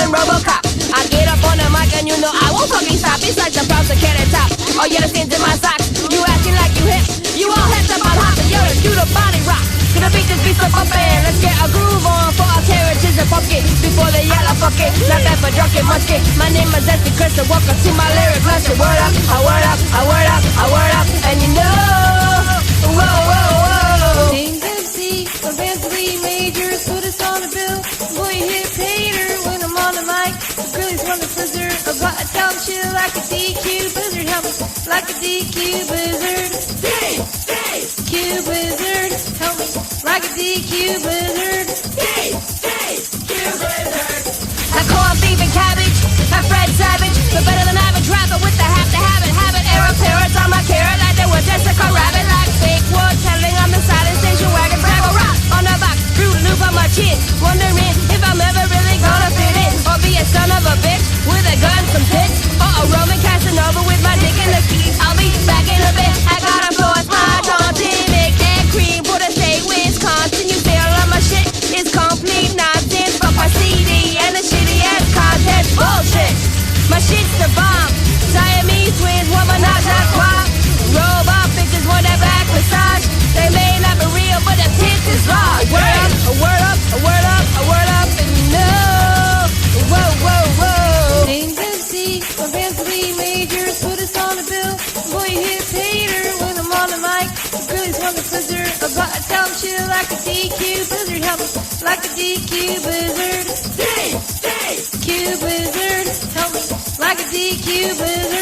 fucking Robocop. I get up on the mic and you know I won't fucking stop. It's like the props are cannon top. Oh yeah, the skins in my socks. You acting like you hip. You all heads up on hopping. You're a cute body rock. Gonna beat this beat so bumpin'. Let's get a groove on for our carriages and pumpkin. Before they yell, I fuck it. Not that for drunken munchkin. My name is Zesty Chris and welcome to my lyric lesson. Word up, I word up, I word up, I word up. And you know, whoa, whoa, whoa. Name's MC, my band's Lee Majors. Put us on the bill. Boy, hit hater when I'm on the mic. The girlies want the blizzard. I gotta tell them chill like a DQ blizzard. Help me like a DQ blizzard. DQ blizzard. Help me like a DQ blizzard. DQ blizzard. I corn beef and cabbage, I Fred Savage, but better than average rapper with the have to have it, era parrots on my carrot like they were Jessica Rabbit, like fake wood telling on the side of station wagon, grab a rock on the box, fruit loop on my chin, wondering if I'm ever really gonna fit in, or be a son of a bitch with a gun, some tits, or a Roman Casanova with my dick in the keys. I'll be back in a bit. I got a fourth high tonic and cream, put a state Wisconsin. You say all of my shit is complete nonsense, fuck my CD and the shitty ass content bullshit. My shit's the bomb. Siamese twins, womanage à trois. Robot bitches want that back massage. They may not be real, but the tits is large. Word up, a word up, a word up, a word up, and no. Whoa, whoa, whoa. Name's MC, my band's Lee Majors. Put us on the bill. Boy, hit hater when I'm on the mic. The girlies want the blizzard. I gotta tell them chill like a DQ blizzard. Help me like a DQ blizzard. DQ blizzard. Help me like a DQ blizzard.